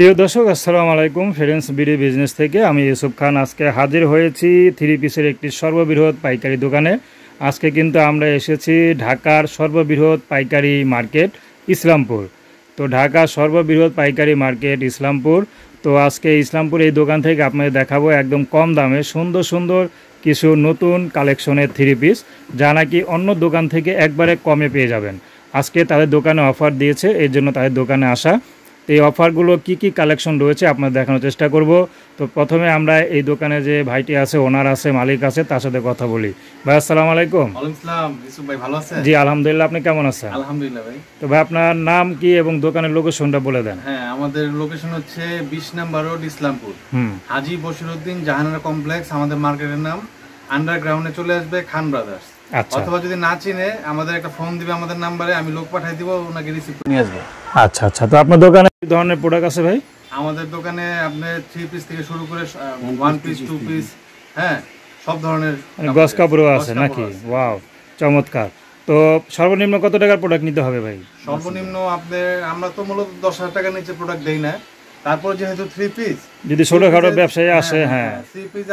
প্রিয় দর্শক, আসসালামু আলাইকুম। ফ্রেন্ডস বিডি বিজনেস থেকে আমি ইউসুফ খান আজকে হাজির হয়েছি থ্রি পিসের একটি সর্ববৃহৎ পাইকারি দোকানে। আজকে কিন্তু আমরা এসেছি ঢাকার সর্ববৃহৎ পাইকারি মার্কেট ইসলামপুর। তো ঢাকার সর্ববৃহৎ পাইকারি মার্কেট ইসলামপুর। তো আজকে ইসলামপুর এই দোকান থেকে আপনাদের দেখাবো একদম কম দামে সুন্দর সুন্দর কিছু নতুন কালেকশনের থ্রি পিস, যা নাকি অন্য দোকান থেকে একবারে কমে পেয়ে যাবেন। আজকে তাদের দোকানে অফার দিয়েছে, এর জন্য তাদের দোকানে আসা। এই অফারগুলো কি কি কালেকশন রয়েছে আপনাদের দেখানোর চেষ্টা করব। তো প্রথমে আমরা এই দোকানে যে ভাইটি আছে, ওনার আছে, মালিক আছে, তার সাথে কথা বলি। ভাই আসসালামু আলাইকুম। ওয়ালাইকুম আসসালাম। ইউসুফ ভাই ভালো আছেন? জি আলহামদুলিল্লাহ, আপনি কেমন আছেন? আলহামদুলিল্লাহ ভাই। তো ভাই আপনার নাম কি এবং দোকানের লোকেশনটা বলে দেন। হ্যাঁ, আমাদের লোকেশন হচ্ছে 20 নাম্বার রোড ইসলামপুর, হাজী বশিরউদ্দিন জাহানারা কমপ্লেক্স। আমাদের মার্কেটের নাম। আন্ডারগ্রাউন্ডে চলে আসবে খান ব্রাদার্স। আচ্ছা, অথবা যদি না চিনে আমাদের একটা ফোন দিবে আমাদের নাম্বারে, আমি লোক পাঠিয়ে দিব, ওনাকে রিসিভ করে নিয়ে আসবে। আচ্ছা আচ্ছা। তো আপনার দোকানে কি ধরনের প্রোডাক্ট আছে ভাই? আমাদের দোকানে আপনি 3 পিস থেকে শুরু করে 1 পিস 2 পিস, হ্যাঁ সব ধরনের গস কাপড়ও আছে নাকি? ওয়াও, চমৎকার। তো সর্বনিম্ন কত টাকার প্রোডাক্ট নিতে হবে ভাই? সর্বনিম্ন আমরা তো মূলত 10,000 টাকার নিচে প্রোডাক্ট দেই না। তারপর যেহেতু 3 পিস, যদি ছোটখাটো ব্যবসায়ী আসে, হ্যাঁ 3 পিস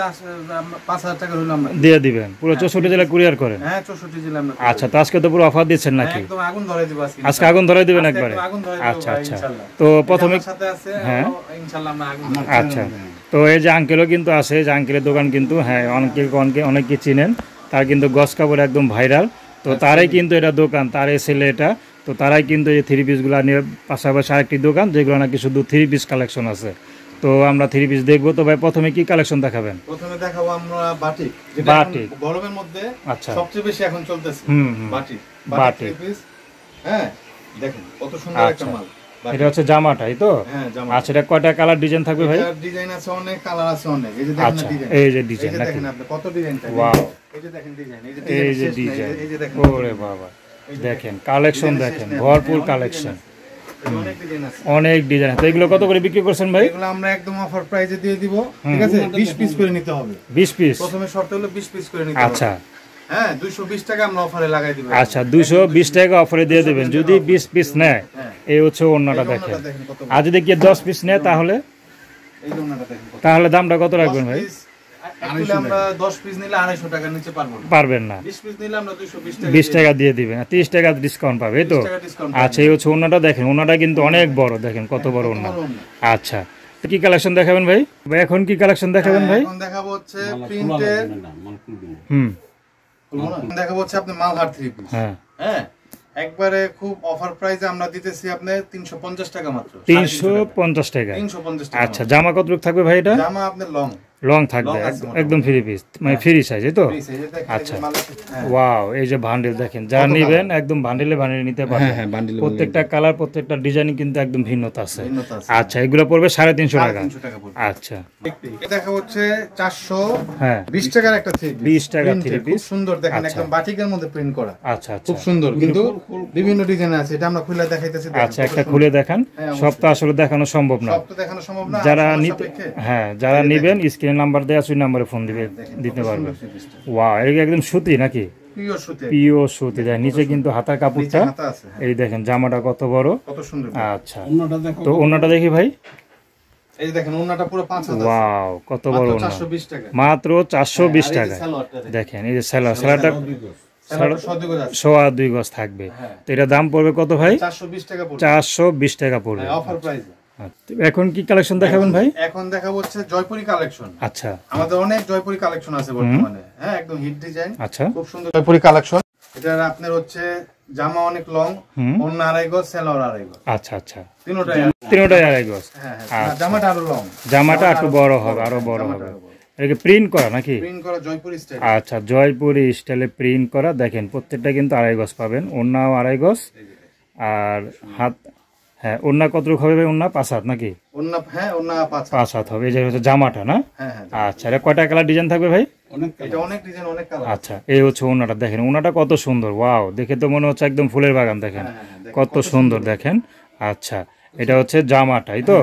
5,000 টাকা হলো আমরা দিয়ে দিবেন। পুরো 64 জেলা কুরিয়ার করেন? হ্যাঁ 64 জেলা আমরা। আচ্ছা, তো আজকে তো পুরো অফার দিচ্ছেন নাকি? একদম আগুন ধরাই দিব আজকে। আজকে আগুন ধরাই দিবেন একবারে? আচ্ছা আচ্ছা। তো প্রথমে সাথে আছে, হ্যাঁ ইনশাআল্লাহ আমরা আগুন। আচ্ছা। তো এই যে আঙ্কেলও কিন্তু আছে, যে আঙ্কেলের দোকান কিন্তু হ্যাঁ অনেকে চিনেন, তার কিন্তু গস কাপড় একদম ভাইরাল। তো তারাই কিন্তু এটা দোকান, তারই ছেলে এটা। তো তারাই কিন্তু এই থ্রি পিসগুলো নিয়ে পাশাপাশি আরেকটি দোকান, যেগুলো নাকি শুধু থ্রি পিস কালেকশন আছে। তো আমরা থ্রি পিস দেখবো। তো ভাই প্রথমে কি কালেকশন দেখাবেন? প্রথমে দেখাবো আমরা বাটিক, যেটা বাটিক গরমের মধ্যে আচ্ছা সবচেয়ে বেশি এখন চলতেছে। বাটিক বাটিক পিস, হ্যাঁ দেখেন কত সুন্দর একটা মাল। এটা হচ্ছে জামাটাই তো? হ্যাঁ জামা। আচ্ছা, এটা কয়টা কালার ডিজাইন থাকবে ভাই? ডিজাইন আছে অনেক, কালার আছে অনেক। এই যে দেখেন ডিজাইন, এই যে ডিজাইন দেখেন আপনি কত ডিজাইন থাকে। ওয়াও, এই যে দেখেন ডিজাইন, এই যে ডিজাইন, ওরে বাবা দেখেন কালেকশন, দেখেন ভরপুর কালেকশন, অনেক ডিজাইন আছে, অনেক ডিজাইন। তো এগুলো কত করে বিক্রি করছেন ভাই? এগুলো আমরা একদম অফার প্রাইসে দিয়ে দিব, ঠিক আছে? 20 পিস করে নিতে হবে। 20 পিস? প্রথমে শর্ত হলো 20 পিস করে নিতে হবে। আচ্ছা হ্যাঁ 220 টাকা আমরা অফারে লাগাই দিব। আচ্ছা, 220 টাকা অফারে দিয়ে দেবেন যদি 20 পিস নেয়। এই হচ্ছে ওন্নাটা দেখেন। আর যদি কি 10 পিস নেয় তাহলে? এই ওন্নাটা দেখেন, তাহলে দামটা কত রাখবেন ভাই? আসলে আমরা 10 পিস নিলে 250 টাকার নিচে পারবেন না। 20 পিস নিলে আমরা 220 টাকা 20 টাকা দিয়ে দিবেন, 30 টাকা ডিসকাউন্ট পাবে তো? আচ্ছা, এই হচ্ছে ওন্নাটা দেখেন। ওন্নাটা কিন্তু অনেক বড়, দেখেন কত বড় ওন্না। আচ্ছা, কি কালেকশন দেখাবেন ভাই? এখন কি কালেকশন দেখাবেন ভাই? এখন দেখাবো হচ্ছে প্রিন্টের, দেখাবো হচ্ছে আপনি মালহার থ্রি পিস। হ্যাঁ হ্যাঁ, একবারে খুব অফার প্রাইসে আমরা দিতেছি আপনি 350 টাকা মাত্র। 350 টাকা? 350 টাকা। আচ্ছা, জামা কত থাকবে ভাই? এটা জামা আপনার লং থাকবে, একদম ফ্রি পিস, মানে ফ্রি সাইজ তো? আচ্ছা, ওয়াও, এই যে বান্ডেল দেখেন, যারা নেবেন একদম বান্ডেলে নিতে পারবেন। প্রত্যেকটা কালার, প্রত্যেকটা ডিজাইন কিন্তু একদম ভিন্নতা আছে। আচ্ছা, এগুলো পড়বে 350 টাকা। আচ্ছা, দেখা হচ্ছে 420 টাকার একটা থ্রি পিস। 20 টাকা থ্রি পিস, খুব সুন্দর দেখেন, একদম বাটিকের মধ্যে প্রিন্ট করা। আচ্ছা আচ্ছা, খুব সুন্দর, কিন্তু বিভিন্ন ডিজাইন আছে। এটা আমরা খুলে দেখাইতেছি। আচ্ছা, একটা খুলে দেখান। সব তো আসলে দেখানো সম্ভব না, সব তো দেখানো সম্ভব না। যারা নিতে, হ্যাঁ যারা নেবেন স্ক্রিনে নাম্বার দেওয়া আছে, ওই নম্বরে ফোন দিতে পারবে। ওয়াও, এটা একদম সুতি নাকি? পিওর সুতি। দেখেন নিচে কিন্তু হাতার কাপড়টা, এই দেখেন জামাটা কত বড়, কত সুন্দর। আচ্ছা, তো ওন্নাটা দেখি ভাই। এই দেখেন ওন্নাটা পুরো 5,000। ওয়াও, কত বড় ওন্না, 420 টাকা মাত্র 420 টাকা। দেখেন এই যে সেলারটা 2.5 গজ থাকবে। তো এটা দাম পড়বে কত ভাই? 420 টাকা পড়বে। 420 টাকা পড়বে অফার প্রাইসে। এখন কি কালেকশন দেখাবেন ভাই? এখন দেখাবো হচ্ছে জয়পুরি কালেকশন। আচ্ছা, আমাদের অনেক জয়পুরি কালেকশন আছে বর্তমানে। হ্যাঁ, একদম হিট ডিজাইন। আচ্ছা, খুব সুন্দর জয়পুরি কালেকশন। এটা আপনার হচ্ছে জামা অনেক লং, ওন্না 2.5 গজ, সেলোয়ার 2.5 গজ। আচ্ছা আচ্ছা, তিনটাই 2.5 গজ। হ্যাঁ, জামাটা আরো লং, জামাটা একটু বড় হবে, আরো বড় হবে। এটা প্রিন্ট করা নাকি? প্রিন্ট করা জয়পুরি স্টাইল। আচ্ছা, জয়পুরি স্টাইলে প্রিন্ট করা। দেখেন প্রত্যেকটা কিন্তু 2.5 গজ পাবেন, ওন্নাও 2.5 গজ। আর হাত, হ্যাঁ ওন্না কতটুকু হবে ভাই? ওন্না 5 হাত নাকি? ওন্না, হ্যাঁ ওন্না 5 হাত হবে। এই যে হচ্ছে জামাটা না? হ্যাঁ হ্যাঁ। আচ্ছা, এটা কয়টা কালার ডিজাইন থাকবে ভাই? এটা অনেক ডিজাইন, অনেক কালার। আচ্ছা, এই হচ্ছে ওন্নাটা দেখেন, ওন্নাটা কত সুন্দর। ওয়াও, দেখে তো মনে হচ্ছে একদম ফুলের বাগান। দেখেন কত সুন্দর, দেখেন। আচ্ছা, এটা হচ্ছে জামাটাই তো?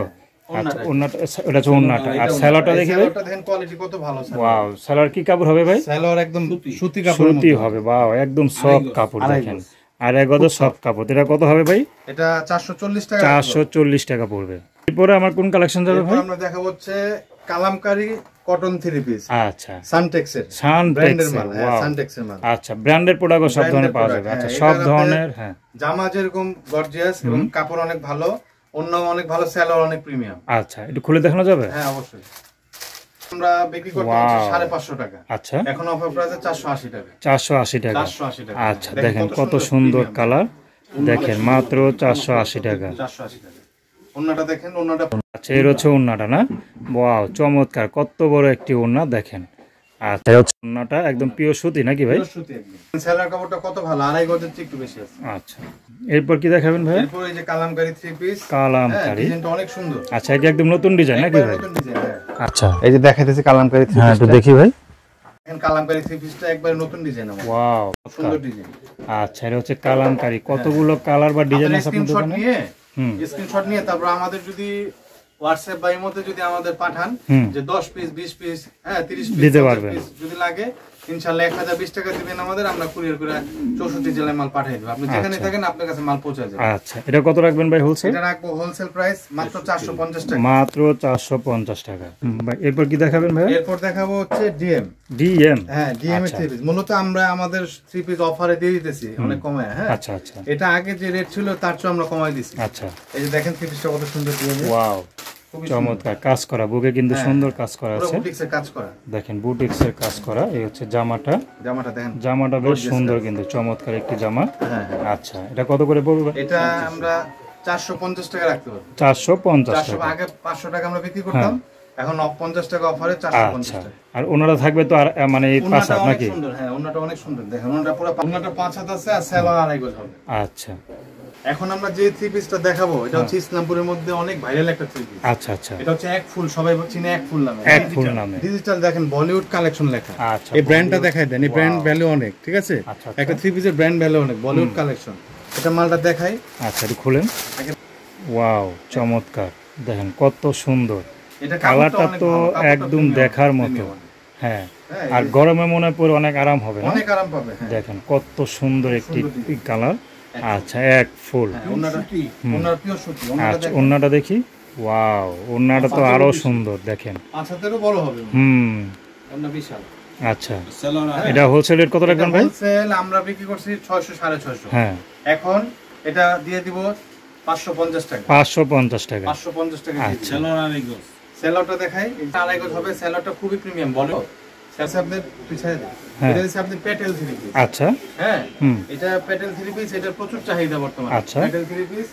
আচ্ছা, ওন্নাটা, এটা হচ্ছে ওন্নাটা। আর সেলোয়ারটা দেখি ভাই, দেখেন কোয়ালিটি কত ভালো। ওয়াও, সেলোয়ার কি কাপড় হবে ভাই? সেলোয়ার একদম সুতি কাপড়, সুতি হবে। ওয়াও, একদম সফট কাপড়। দেখেন আর এক গজ সফট কাপড়। এটা কত হবে ভাই? এটা 440 টাকা। 440 টাকা পড়বে। এরপরে আমার কোন কালেকশন যাবে ভাই? আমরা দেখাবো হচ্ছে কালামকারী কটন 3 পিস। আচ্ছা, সানটেক্সের সানটেক্সের মাল, সানটেক্সের মাল। আচ্ছা, ব্র্যান্ডের প্রোডাক্ট সব ধরনের পাওয়া যাবে। আচ্ছা, সব ধরনের। হ্যাঁ, জামা যেরকম গর্জিয়াস এবং কাপড় অনেক ভালো, অন্য অনেক ভালো, সেলার অনেক প্রিমিয়াম। আচ্ছা, একটু খুলে দেখানো যাবে? হ্যাঁ, অবশ্যই। আমরা বিক্রি করতে 550 টাকা। আচ্ছা, এখন অফার প্রাইসে 480 টাকা। 480 টাকা। 480 টাকা। আচ্ছা, দেখেন কত সুন্দর কালার, দেখেন মাত্র 480 টাকা। 480 টাকা। ওন্নাটা দেখেন, ওন্নাটা। আচ্ছা, এর হচ্ছে ওন্নাটা না? ওয়াও, চমৎকার, কত বড় একটি ওন্না দেখেন। আচ্ছা, এর হচ্ছে ওন্নাটা একদম পিওর সুতি নাকি ভাই? পিওর সুতি একদম। সেলার কাপড়টা কত ভালো, 2.5 গজের চেয়ে একটু বেশি আছে। আচ্ছা, এরপর কি দেখাবেন ভাই? এরপর এই যে কালামকারী 3 পিস। কালামকারী, ডিজাইনটা অনেক সুন্দর। আচ্ছা, এটা একদম নতুন ডিজাইন নাকি ভাই? নতুন ডিজাইন, হ্যাঁ। আচ্ছা, এই যে দেখাইতেছি কালামকারী 3 পিস। হ্যাঁ, একটু দেখি ভাই। এখন কালামকারী 3 পিসটা একবারে নতুন ডিজাইন আমাদের। ওয়াও, সুন্দর ডিজাইন। আচ্ছা, এটা হচ্ছে কালামকারী। কতগুলো কালার বা ডিজাইন আছে আপনাদের দোকানে? স্ক্রিনশট নিয়ে তারপর আমাদের যদি হোয়াটসঅ্যাপ বা ইমোতে যদি আমাদের পাঠান যে 10 পিস 20 পিস, হ্যাঁ 30 পিস দিতে পারবেন। যদি লাগে ইনশাআল্লাহ 1020 টাকা দিবেন আমাদের, আমরা কুরিয়ার করে 64 জেলায় মাল পাঠিয়ে দেব। আপনি যেখানে থাকেন আপনার কাছে মাল পৌঁছে যাবে। আচ্ছা, এটা কত রাখবেন ভাই হোলসেল? এটা রাখবো হোলসেল প্রাইস মাত্র 450 টাকা। মাত্র 450 টাকা। ভাই এরপর কি দেখাবেন ভাই? এরপর দেখাবো হচ্ছে ডিএম। হ্যাঁ, ডিএম এর 3 পিস। মূলত আমরা আমাদের 3 পিস অফারে দিয়ে দিতেছি অনেক কমায়। হ্যাঁ, আচ্ছা আচ্ছা, এটা আগে যে রেট ছিল তার চেয়ে আমরা কমাই দিছি। আচ্ছা, এই যে দেখেন 3 পিসটা কত সুন্দর ডিএম। ওয়াও, চমৎকার কাজ করা, বুকে কিন্তু সুন্দর কাজ করা আছে। বুটিক্সের কাজ করা, দেখেন বুটিক্সের কাজ করা। এই হচ্ছে জামাটা দেখেন, জামাটা বেশ সুন্দর, কিন্তু চমৎকার একটি জামা। হ্যাঁ, আচ্ছা, এটা কত করে পড়বে? এটা আমরা 450 টাকা রাখতে পারবো। 450 টাকা। আগে 500 টাকা আমরা বিক্রি করতাম, এখন 50 টাকা অফারে 450 টাকা। আর ওনারা থাকবে তো আর মানে এই পাঁচ হাত নাকি? সুন্দর, হ্যাঁ, ওনাটা অনেক সুন্দর। দেখেন ওনাটা পুরো, ওনাটা 5 হাত আছে আর সেলা 2.5 গজ হবে। আচ্ছা, এখন আমরা যে 3 পিসটা দেখাবো এটা হচ্ছে ইসলামপুরের মধ্যে অনেক ভাইরাল একটা 3 পিস। আচ্ছা আচ্ছা, এটা হচ্ছে এক ফুল, সবাই চিনে এক ফুল নামে। এক ফুল নামে ডিজিটাল দেখেন, বলিউড কালেকশন লেখা। আচ্ছা, এই ব্র্যান্ডটা দেখাই দেন, এই ব্র্যান্ড ভ্যালু অনেক, ঠিক আছে? একটা 3 পিসের ব্র্যান্ড ভ্যালু অনেক, বলিউড কালেকশন। এটা মালটা দেখাই। আচ্ছা, একটু খুলেন। ওয়াও, চমৎকার, দেখেন কত সুন্দর। এটা কালারটা তো একদম দেখার মতো। হ্যাঁ, আর গরমে মনে পড়ে অনেক আরাম হবে, অনেক আরাম পাবে। দেখেন কত সুন্দর একটি কালার। আচ্ছা, এক ফুল। আচ্ছা, ওন্নাটা দেখি। ওয়াও, ওন্নাটা তো আরো সুন্দর, দেখেন। আচ্ছা, তেরো বড় হবে। ওন্না বিশাল। আচ্ছা, এটা হোলসেল রেট কত রাখবেন ভাই? হোলসেল আমরা বিক্রি করছি 600 650। হ্যাঁ, এখন এটা দিয়ে দিব 550 টাকা। 550 টাকা। 550 টাকা। আচ্ছা, সেলরটা দেখাই, এটা 2.5 গজ হবে। সেলরটা খুবই প্রিমিয়াম, বলো। সেলস আপনি পিছায় দেন। এটা হচ্ছে আপনি পেটেল 3 পিস। আচ্ছা, হ্যাঁ, এটা পেটেল 3 পিস, এটা প্রচুর চাহিদা বর্তমানে। আচ্ছা, পেটেল 3 পিস,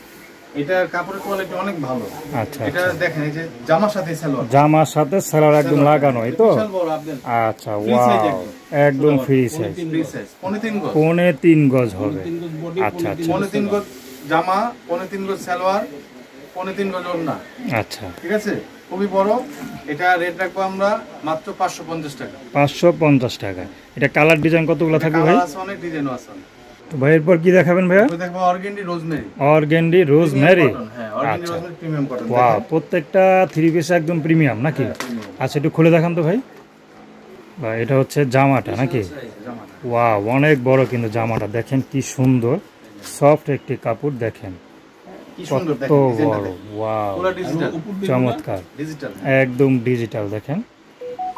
এটার কাপড়ের কোয়ালিটি অনেক ভালো। আচ্ছা, এটা দেখেন, এই যে জামার সাথে সেলর, জামার সাথে সেলার একদম লাগানো, এই তো? বিশাল বড় আপনি। আচ্ছা, ওয়াও, একদম ফ্রি সাইজ। পৌনে 3 গজ। পৌনে 3 গজ হবে। আচ্ছা আচ্ছা, পৌনে 3 গজ জামা, পৌনে 3 গজ সালোয়ার, পৌনে 3 গজ ওড়না। আচ্ছা, ঠিক আছে, খুবই বড়। এটা রেট রাখবো আমরা মাত্র 550 টাকা। 550 টাকা। এটা কালার ডিজাইন কতগুলো থাকবে ভাই? অনেক ডিজাইন আছে। তো ভাই এরপর কি দেখাবেন ভাইয়া? দেখবো অর্গেন্ডি রোজমেরি। Organdy rosemary. হ্যাঁ, organdy rosemary premium cotton. Wow, প্রত্যেকটা 3 পিস একদম প্রিমিয়াম নাকি? আচ্ছা, একটু খুলে দেখান তো ভাই। বা এটা হচ্ছে জামাটা নাকি? ওয়াও, অনেক বড় কিন্তু জামাটা, দেখেন কি সুন্দর সফট একটি কাপড়, দেখেন কত বড়। ওয়াও, চমৎকার, একদম ডিজিটাল, দেখেন।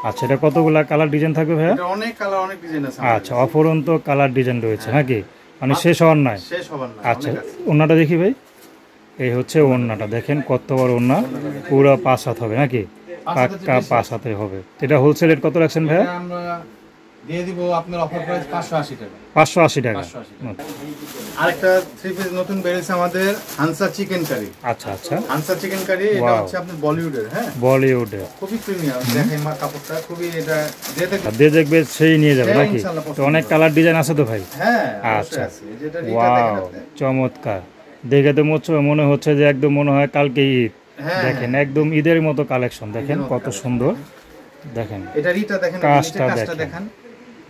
আচ্ছা, এটা কতগুলা কালার ডিজাইন থাকবে ভাইয়া? অনেক কালার, অনেক ডিজাইন আছে। আচ্ছা, অপরন্ত কালার ডিজাইন রয়েছে নাকি? মানে শেষ হওয়ার নাই। আচ্ছা, ওন্নাটা দেখি ভাই। এই হচ্ছে ওন্নাটা, দেখেন কত বড় ওন্না, পুরো 5 হাত হবে নাকি? পাক্কা 5 হাতে হবে। এটা হোলসেল রেট কত রাখছেন ভাইয়া? আমরা দিয়ে দিব আপনার অফার প্রাইস 580 টাকা। 580 টাকা। আরেকটা 3 পিস নতুন বেরিয়েছে আমাদের, হানসা চিকেন কারি। আচ্ছা আচ্ছা, হানসা চিকেন কারি, এটা হচ্ছে আপনার বলিউডের। হ্যাঁ, বলিউডের, খুবই প্রিমিয়াম। দেখেন মা কাপড়টা খুবই, এটা দিয়ে দেখবে সেই নিয়ে যাবে নাকি? তো অনেক কালার ডিজাইন আছে তো ভাই? হ্যাঁ, আচ্ছা, ওয়াও, চমৎকার। দেখে তো মনে হচ্ছে যে একদম মনে হয় কালকে ঈদ। দেখেন একদম ঈদের মতো কালেকশন, দেখেন কত সুন্দর। দেখেন এটা রিটা, দেখেন কাজটা দেখেন।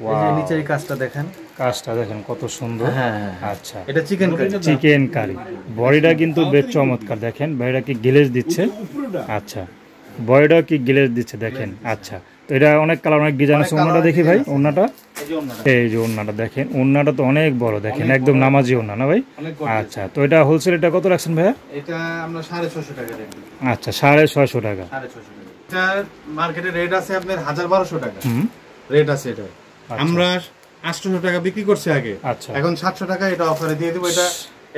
ওয়াও, নিচের কাজটা দেখেন, কাজটা দেখেন কত সুন্দর। আচ্ছা, এটা চিকেন কারি। চিকেন কারি, বডিটা কিন্তু বেশ চমৎকার, দেখেন বডিটা কি গ্লেজ দিচ্ছে। আচ্ছা, বডিটা কি গ্লেজ দিচ্ছে, দেখেন। আচ্ছা, তো এটা অনেক কালার, অনেক ডিজাইন আছে। ওন্নাটা দেখি ভাই, ওন্নাটা। এই যে ওন্নাটা দেখেন, ওন্নাটা তো অনেক বড় দেখেন, একদম নামাজি ওন্না না ভাই? আচ্ছা, তো এটা হোলসেল এটা কত রাখছেন ভাইয়া? এটা আমরা 650 টাকা রেট। আচ্ছা, 650 টাকা। 650 টাকা। এটা মার্কেটে রেট আছে আপনার 1200 টাকা রেট আছে এটা। আমরা 800 টাকা বিক্রি করছি আগে। আচ্ছা, এখন 700 টাকা এটা অফারে দিয়ে দেব।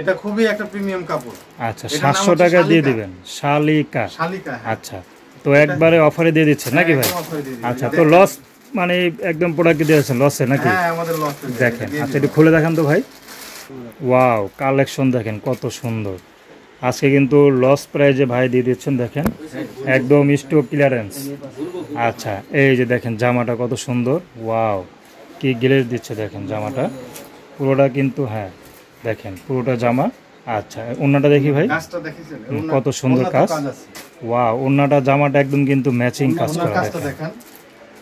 এটা খুবই একটা প্রিমিয়াম কাপড়। আচ্ছা, 700 টাকা দিয়ে দিবেন। শালিকা। শালিকা। আচ্ছা, তো একবারে অফারে দিয়ে দিচ্ছেন নাকি ভাই? আচ্ছা, তো লস মানে একদম প্রোডাক্ট দিয়েছেন লসে নাকি? হ্যাঁ, আমাদের লস দেখেন। আচ্ছা, একটু খুলে দেখান তো ভাই। ওয়াও, কালেকশন দেখেন কত সুন্দর। আজকে কিন্তু লস প্রাইজে ভাই দিয়ে দিচ্ছেন দেখেন, একদম স্টক ক্লিয়ারেন্স। আচ্ছা, এই যে দেখেন জামাটা কত সুন্দর। ওয়াও, কি গ্লেজ দিচ্ছে দেখেন জামাটা পুরোটা কিন্তু। হ্যাঁ দেখেন পুরোটা জামা। আচ্ছা, ওন্নাটা দেখি ভাই, কত সুন্দর কাজ। ওয়াও, ওন্নাটা জামাটা একদম কিন্তু ম্যাচিং কাজ করা দেখেন।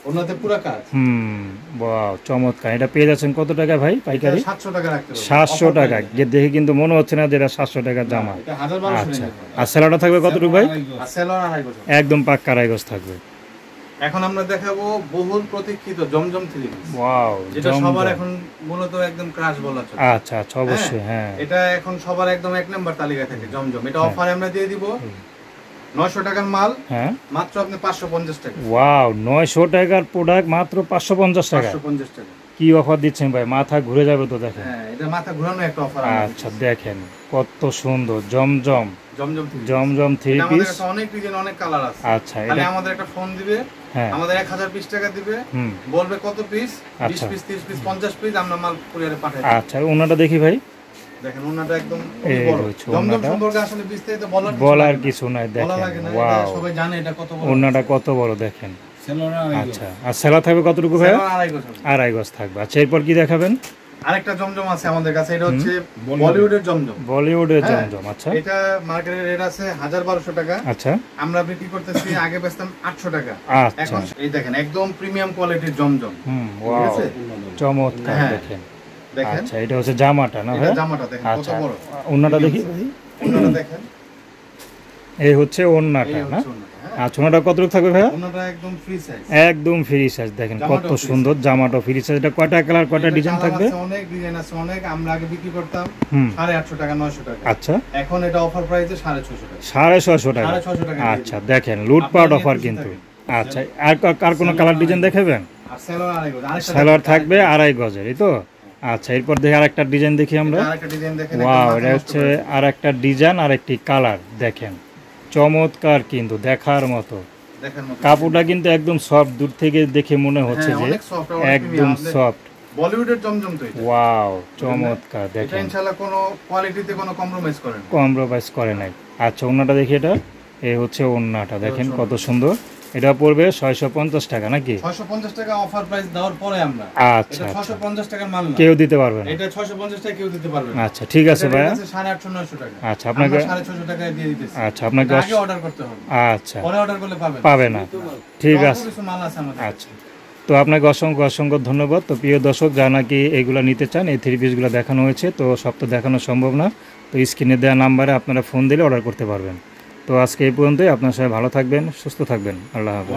ওন্নাতে পুরো কাজ। ওয়াও, চমৎকার। এটা পেয়ে যাচ্ছেন কত টাকা ভাই পাইকারি? 700 টাকা রাখতে হবে। 700 টাকা। দেখে কিন্তু মনে হচ্ছে না যে এটা 700 টাকার জামা। আচ্ছা, আর সেলারটা থাকবে কতটুকু ভাই? সেলার 2.5 গজ। একদম পাক্কা 2.5 গজ থাকবে। এখন আমরা দেখাবো বহুল প্রতীক্ষিত জমজম থ্রি পিস। ওয়াও, যেটা সবার এখন মূলত একদম ক্রাশ বলা চলে। আচ্ছা আচ্ছা, অবশ্যই। হ্যাঁ, এটা এখন সবার একদম 1 নাম্বার তালিকায় থাকে জমজম। এটা অফারে আমরা দিয়ে দিব 900 টাকার মাল। হ্যাঁ, মাত্র আপনি 550 টাকা। ওয়াও, 900 টাকার প্রোডাক্ট মাত্র 550 টাকা। 550 টাকা। কি অফার দিচ্ছেন ভাই, মাথা ঘুরে যাবে তো দেখেন। হ্যাঁ, এটা মাথা ঘোরানো একটা অফার। আচ্ছা, দেখেন কত সুন্দর জমজম থ্রি পিস। আমাদের কাছে অনেক ডিজাইন অনেক কালার আছে। আচ্ছা, খালি আমাদের একটা ফোন দিবে, আমাদের 1020 টাকা দিবে, বলবে কত পিস, 20 পিস, 30 পিস, 50 পিস, আমরা মাল কুরিয়ারে পাঠাই দেব। আচ্ছা, ওনাটা দেখি ভাই। দেখেন ওনাটা একদম বড়। জমজম সম্পর্কে আসলে বিস্তারিত বলার কিছু নাই। দেখেন, ওয়াও, সবাই জানে এটা কত বড়। ওনাটা কত বড় দেখেন। আচ্ছা, আর সেলা থাকবে কতটুকু ভাই? 2.5 গজ থাকবে। আচ্ছা, এরপর কি দেখাবেন? আরেকটা জমজম আছে আমাদের কাছে। এটা হচ্ছে বলিউডের জমজম। বলিউডের জমজম। আচ্ছা, এটা মার্কেটের রেট আছে 1200 টাকা। আচ্ছা, আমরা বিক্রি করতেছি আগে বেচতাম 800 টাকা। আচ্ছা, এখন এই দেখেন একদম প্রিমিয়াম কোয়ালিটির জমজম। ওয়াও, চমৎকার। দেখেন, আচ্ছা, এটা হচ্ছে জামাটা না ভাই? এটা জামাটা দেখেন কত বড়। ওন্নাটা দেখি ভাই। ওন্নাটা দেখেন, এই হচ্ছে ওন্নাটা না? আচ্ছা, ওন্নাটা কতটুকু থাকবে ভাই? ওন্নাটা একদম ফ্রি সাইজ। একদম ফ্রি সাইজ। দেখেন কত সুন্দর জামাটা ফ্রি সাইজ। এটা কয়টা কালার কয়টা ডিজাইন থাকবে? অনেক ডিজাইন আছে অনেক। আমরা আগে বিক্রি করতাম 850 টাকা 900 টাকা। আচ্ছা, এখন এটা অফার প্রাইসে 650 টাকা। 650 টাকা। 650 টাকা। আচ্ছা, দেখেন লুটপাট অফার কিন্তু। আচ্ছা, আর কোন কালার ডিজাইন দেখাবেন? আর সেলার 2.5 গজ। সেলার থাকবে 2.5 গজের, এই তো? আচ্ছা, এরপর দেখি আরেকটা ডিজাইন দেখি আমরা। আরেকটা ডিজাইন দেখেন। ওয়াও, এটা হচ্ছে আরেকটা ডিজাইন আর একটি কালার। দেখেন চমৎকার কিন্তু, দেখার মতো। কাপড়টা কিন্তু একদম সফট, দূর থেকে দেখে মনে হচ্ছে যে একদম সফট। বলিউডের জমজম তো এটা। ওয়াও, চমৎকার। দেখেন এটা ইনশাআল্লাহ কোনো কোয়ালিটিতে কোনো কম্প্রোমাইজ করে নাই। আচ্ছা, ওন্নাটা দেখি। এটা এই হচ্ছে ওন্নাটা দেখেন কত সুন্দর। এটা পড়বে 650 টাকা নাকি? 650 টাকা অফার প্রাইস দেওয়ার পরে আমরা। আচ্ছা, এটা 650 টাকার মাল না, কেউ দিতে পারবে না। এটা 650 টাকা কেউ দিতে পারবে না। আচ্ছা, ঠিক আছে ভাই। 850 900 টাকা। আচ্ছা, আপনাকে 650 টাকায় দিয়ে দিতেছি। আচ্ছা, আপনাকে আগে অর্ডার করতে হবে। আচ্ছা, পরে অর্ডার করলে পাবে না। ঠিক আছে, কিছু মাল আছে আমাদের। আচ্ছা, তো আপনাকে অসংখ্য অসংখ্য ধন্যবাদ। তো প্রিয় দর্শক, যারা নাকি এগুলো নিতে চান, এই থ্রি পিসগুলো দেখানো হয়েছে, তো সব তো দেখানো সম্ভব না। তো স্ক্রিনে দেওয়া নাম্বারে আপনারা ফোন দিলে অর্ডার করতে পারবেন। তো আজকে এই পর্যন্তই। আপনার সবাই ভালো থাকবেন, সুস্থ থাকবেন। আল্লাহ হাফেজ।